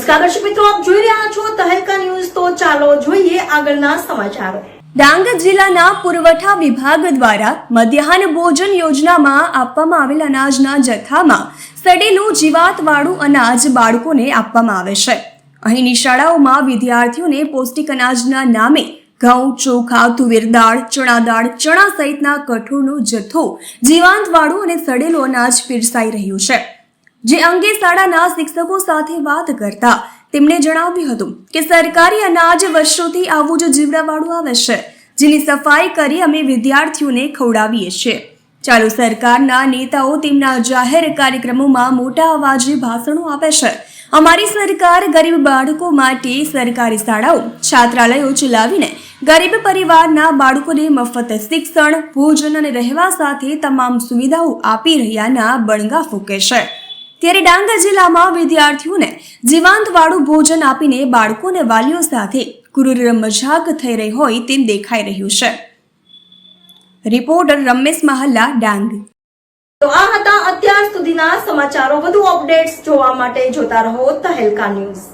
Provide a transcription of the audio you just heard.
નમસ્કાર દર્શક મિત્રો, આપ જોઈ રહ્યા છો તહેલકા ન્યૂઝ। તો ચાલો જોઈએ આગળના સમાચારો। ડાંગ જિલ્લાના પુરવઠા વિભાગ દ્વારા મધ્યાહન ભોજન યોજનામાં આપવામાં આવેલ અનાજના જથ્થામાં સડેલું જીવાતવાળું અનાજ બાળકોને આપવામાં આવે છે। અહીંની શાળાઓમાં વિદ્યાર્થીઓને પૌષ્ટિક અનાજના નામે ઘઉં, ચોખા, તુવેર દાળ, ચણા દાળ, ચણા સહિતના કઠોળનો જથ્થો જીવાતવાળું અને સડેલું અનાજ પીરસાઈ રહ્યું છે। જે અંગે શાળાના શિક્ષકો સાથે વાત કરતા તેમણે જણાવ્યું હતું કે સરકારી અનાજ વર્ષોથી આવું જ જીવડાવાળું આવે છે, જેની સફાઈ કરી અમે વિદ્યાર્થીઓને ખવડાવીએ છીએ। ચાલુ સરકારના નેતાઓ તેમના જાહેર કાર્યક્રમોમાં મોટા અવાજે ભાષણો આપે છે। અમારી સરકાર ગરીબ બાળકો માટે સરકારી શાળાઓ, છાત્રાલયો ચલાવીને ગરીબ પરિવારના બાળકોને મફત શિક્ષણ, ભોજન અને રહેવા સાથે તમામ સુવિધાઓ આપી રહ્યાના બણગા ફૂંકે છે। ત્યારે ડાંગ જિલ્લામાં વિદ્યાર્થીઓને જીવાતવાળું ભોજન આપીને બાળકો અને વાલીઓ સાથે ક્રૂર મજાક થઈ રહી હોય તેમ દેખાઈ રહ્યું છે। રિપોર્ટર રમેશ મહાલ્લા, ડાંગ। તો આ હતા અત્યાર સુધીના સમાચારો। વધુ અપડેટ્સ જોવા માટે જોતા રહો તહેલકા ન્યૂઝ।